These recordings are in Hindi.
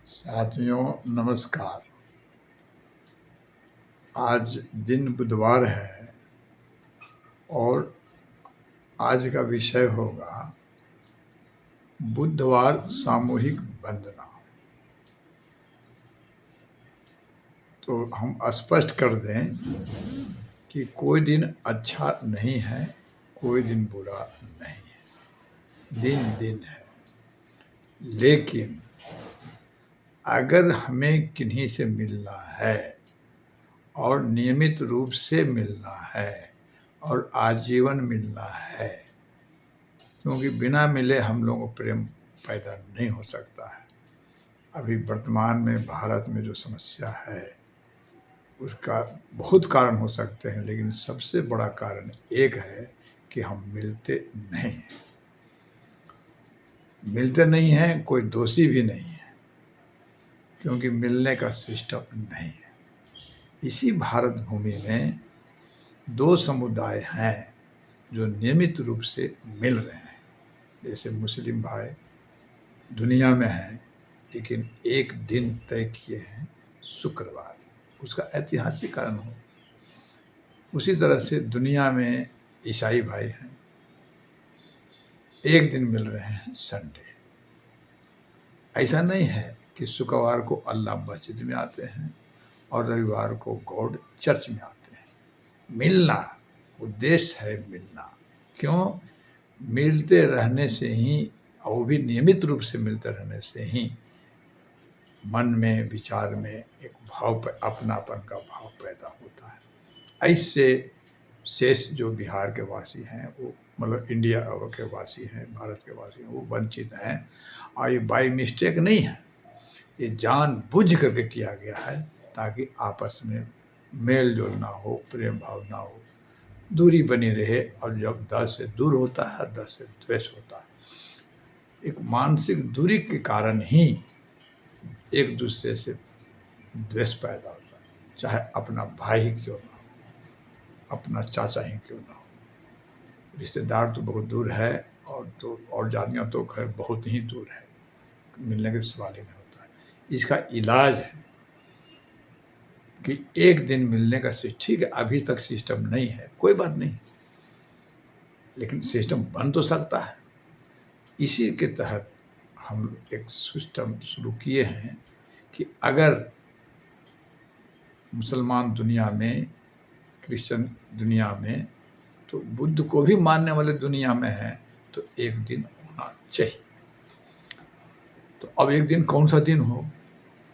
साथियों नमस्कार। आज दिन बुधवार है और आज का विषय होगा बुधवार सामूहिक वंदना। तो हम स्पष्ट कर दें कि कोई दिन अच्छा नहीं है, कोई दिन बुरा नहीं है, दिन दिन है। लेकिन अगर हमें किन्हीं से मिलना है और नियमित रूप से मिलना है और आजीवन मिलना है, क्योंकि बिना मिले हम लोगों को प्रेम पैदा नहीं हो सकता है। अभी वर्तमान में भारत में जो समस्या है उसका बहुत कारण हो सकते हैं, लेकिन सबसे बड़ा कारण एक है कि हम मिलते नहीं हैं। कोई दोषी भी नहीं है, क्योंकि मिलने का सिस्टम नहीं है। इसी भारत भूमि में दो समुदाय हैं जो नियमित रूप से मिल रहे हैं। जैसे मुस्लिम भाई दुनिया में हैं, लेकिन एक दिन तय किए हैं शुक्रवार, उसका ऐतिहासिक कारण हो। उसी तरह से दुनिया में ईसाई भाई हैं, एक दिन मिल रहे हैं संडे। ऐसा नहीं है कि शुक्रवार को अल्लाह मस्जिद में आते हैं और रविवार को गॉड चर्च में आते हैं। मिलना उद्देश्य है, मिलना। क्यों? मिलते रहने से ही, और वो भी नियमित रूप से मिलते रहने से ही मन में, विचार में एक भाव, अपनापन का भाव पैदा होता है। ऐसे शेष जो बिहार के वासी हैं, वो मतलब इंडिया के वासी हैं, भारत के वासी हैं, वो वंचित हैं। और ये बाई मिस्टेक नहीं है, ये जानबूझ करके किया गया है ताकि आपस में मेल जोल ना हो, प्रेम भाव ना हो, दूरी बनी रहे। और जब दल से दूर होता है, दल से द्वेष होता है। एक मानसिक दूरी के कारण ही एक दूसरे से द्वेष पैदा होता है, चाहे अपना भाई ही क्यों ना हो, अपना चाचा ही क्यों ना हो। रिश्तेदार तो बहुत दूर है, और जातियाँ तो खैर बहुत ही दूर है, मिलने के सवाल ही नहीं होता है। इसका इलाज है कि एक दिन मिलने का ठीक है, अभी तक सिस्टम नहीं है, कोई बात नहीं, लेकिन सिस्टम बन तो सकता है। इसी के तहत हम एक सिस्टम शुरू किए हैं कि अगर मुसलमान दुनिया में, क्रिश्चियन दुनिया में, तो बुद्ध को भी मानने वाले दुनिया में है, तो एक दिन होना चाहिए। तो अब एक दिन कौन सा दिन हो,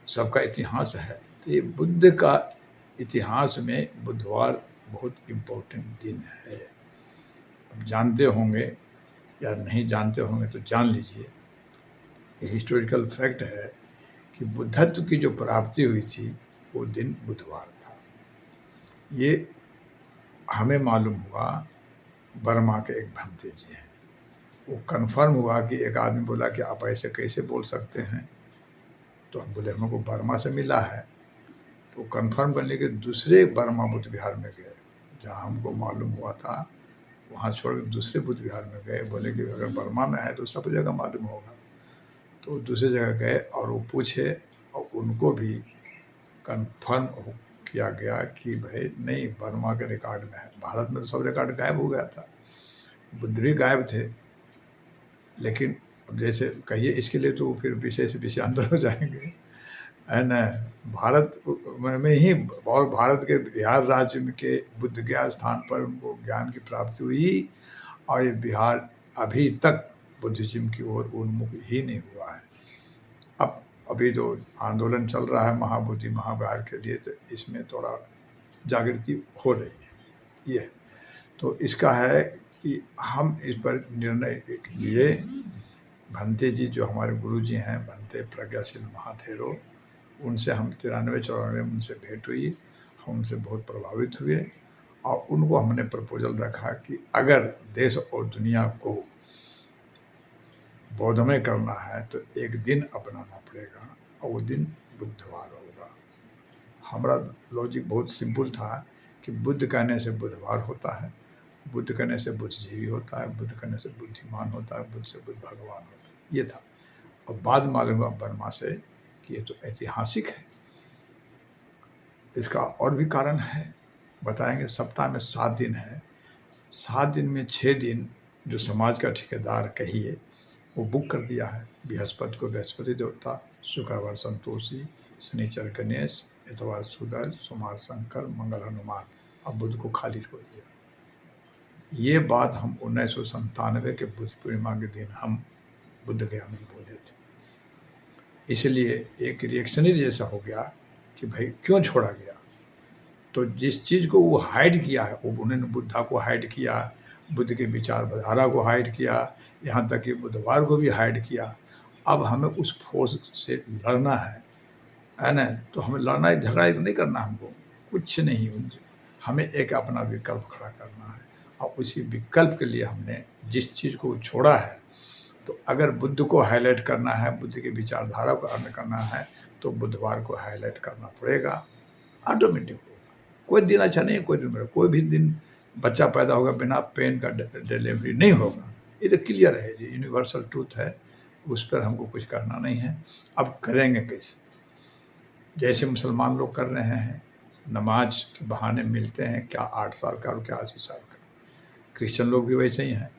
सबका इतिहास है। तो ये बुद्ध का इतिहास में बुधवार बहुत इम्पोर्टेंट दिन है। अब जानते होंगे या नहीं जानते होंगे तो जान लीजिए, ये हिस्टोरिकल फैक्ट है कि बुद्धत्व की जो प्राप्ति हुई थी वो दिन बुधवार था। ये हमें मालूम हुआ, बर्मा के एक भंते जी हैं, वो कन्फर्म हुआ कि एक आदमी बोला कि आप ऐसे कैसे बोल सकते हैं। तो हम बोले हमको बर्मा से मिला है। तो कन्फर्म करने के दूसरे बर्मा बुद्ध विहार में गए, जहाँ हमको मालूम हुआ था, वहाँ छोड़ कर दूसरे बुद्ध विहार में गए। बोले कि अगर बर्मा में है तो सब जगह मालूम होगा। तो दूसरी जगह गए और वो पूछे, और उनको भी कन्फर्म किया गया कि भाई नहीं, बर्मा के रिकॉर्ड में है। भारत में तो सब रिकॉर्ड गायब हो गया था, बुद्ध भी गायब थे। लेकिन अब जैसे कहिए, इसके लिए तो फिर विषय से विषयांतर हो जाएंगे, है ना। भारत में ही, और भारत के बिहार राज्य में के बुद्ध गया स्थान पर उनको ज्ञान की प्राप्ति हुई, और ये बिहार अभी तक बुद्धिज्म की ओर उन्मुख ही नहीं हुआ है। अब अभी जो आंदोलन चल रहा है महाबोधि महाविहार के लिए, तो इसमें थोड़ा जागृति हो रही है। ये तो इसका है कि हम इस पर निर्णय लिए। भंते जी जो हमारे गुरु जी हैं, भंते प्रज्ञाशील महाथेरो, उनसे हम 93-94 में उनसे भेंट हुई। हम उनसे बहुत प्रभावित हुए, और उनको हमने प्रपोजल रखा कि अगर देश और दुनिया को बौद्धमय करना है तो एक दिन अपनाना पड़ेगा, और वो दिन बुधवार होगा। हमारा लॉजिक बहुत सिंपल था कि बुद्ध कहने से बुधवार होता है, बुद्ध कहने से बुद्धिजीवी होता है, बुद्ध कहने से बुद्धिमान होता है, बुद्ध से बुद्ध भगवान होता है। ये था। और बाद मालूम हुआ बर्मा से कि ये तो ऐतिहासिक है। इसका और भी कारण है, बताएंगे। सप्ताह में 7 दिन है, 7 दिन में 6 दिन जो समाज का ठेकेदार कहिए वो बुक कर दिया है। बृहस्पति को बृहस्पति देवता, शुक्रवार संतोषी, शनिचर गणेश, इतवार सूरज, सोमवार शंकर, मंगल हनुमान। अब बुध को खाली छोड़ दिया। ये बात हम 1997 के बुद्ध पूर्णिमा के दिन हम बुद्ध गया में बोले थे। इसलिए एक रिएक्शनरी जैसा हो गया कि भाई क्यों छोड़ा गया। तो जिस चीज़ को वो हाइड किया है, वो उन्होंने बुद्धा को हाइड किया, बुद्ध के विचारधारा को हाइड किया, यहाँ तक कि बुधवार को भी हाइड किया। अब हमें उस फोर्स से लड़ना है ना। तो हमें लड़ना झगड़ा नहीं करना, हमको कुछ नहीं। हमें एक अपना विकल्प खड़ा करना है, और उसी विकल्प के लिए हमने जिस चीज़ को छोड़ा है, तो अगर बुद्ध को हाईलाइट करना है, बुद्ध की विचारधारा को अन्य करना है, तो बुधवार को हाईलाइट करना पड़ेगा। ऑटोमेटिक होगा। कोई दिन अच्छा नहीं है, कोई दिन बुरा। कोई भी दिन बच्चा पैदा होगा बिना पेन का डिलीवरी नहीं होगा। ये तो क्लियर है, ये यूनिवर्सल ट्रूथ है, उस पर हमको कुछ करना नहीं है। अब करेंगे कैसे? जैसे मुसलमान लोग कर रहे हैं, नमाज के बहाने मिलते हैं, क्या 8 साल का और क्या 80 साल का। क्रिश्चियन लोग भी वैसे ही हैं।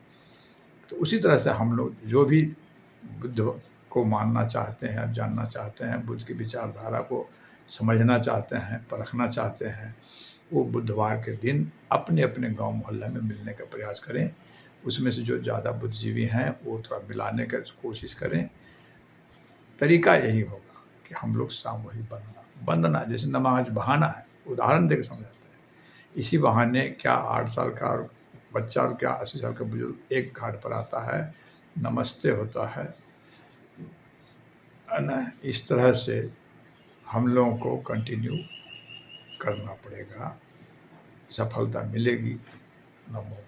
तो उसी तरह से हम लोग जो भी बुद्ध को मानना चाहते हैं, जानना चाहते हैं, बुद्ध की विचारधारा को समझना चाहते हैं, परखना चाहते हैं, वो बुधवार के दिन अपने अपने गांव मोहल्ले में मिलने का प्रयास करें। उसमें से जो ज़्यादा बुद्धिजीवी हैं वो थोड़ा मिलाने का कोशिश करें। तरीका यही होगा कि हम लोग सामूहिक बंदना, जैसे नमाज बहाना है, उदाहरण देकर समझाते हैं। इसी बहाने क्या 8 साल का और बच्चा और क्या 80 साल का बुजुर्ग एक घाट पर आता है, नमस्ते होता है ना। इस तरह से हम लोगों को कंटिन्यू करना पड़ेगा, सफलता मिलेगी। नमो।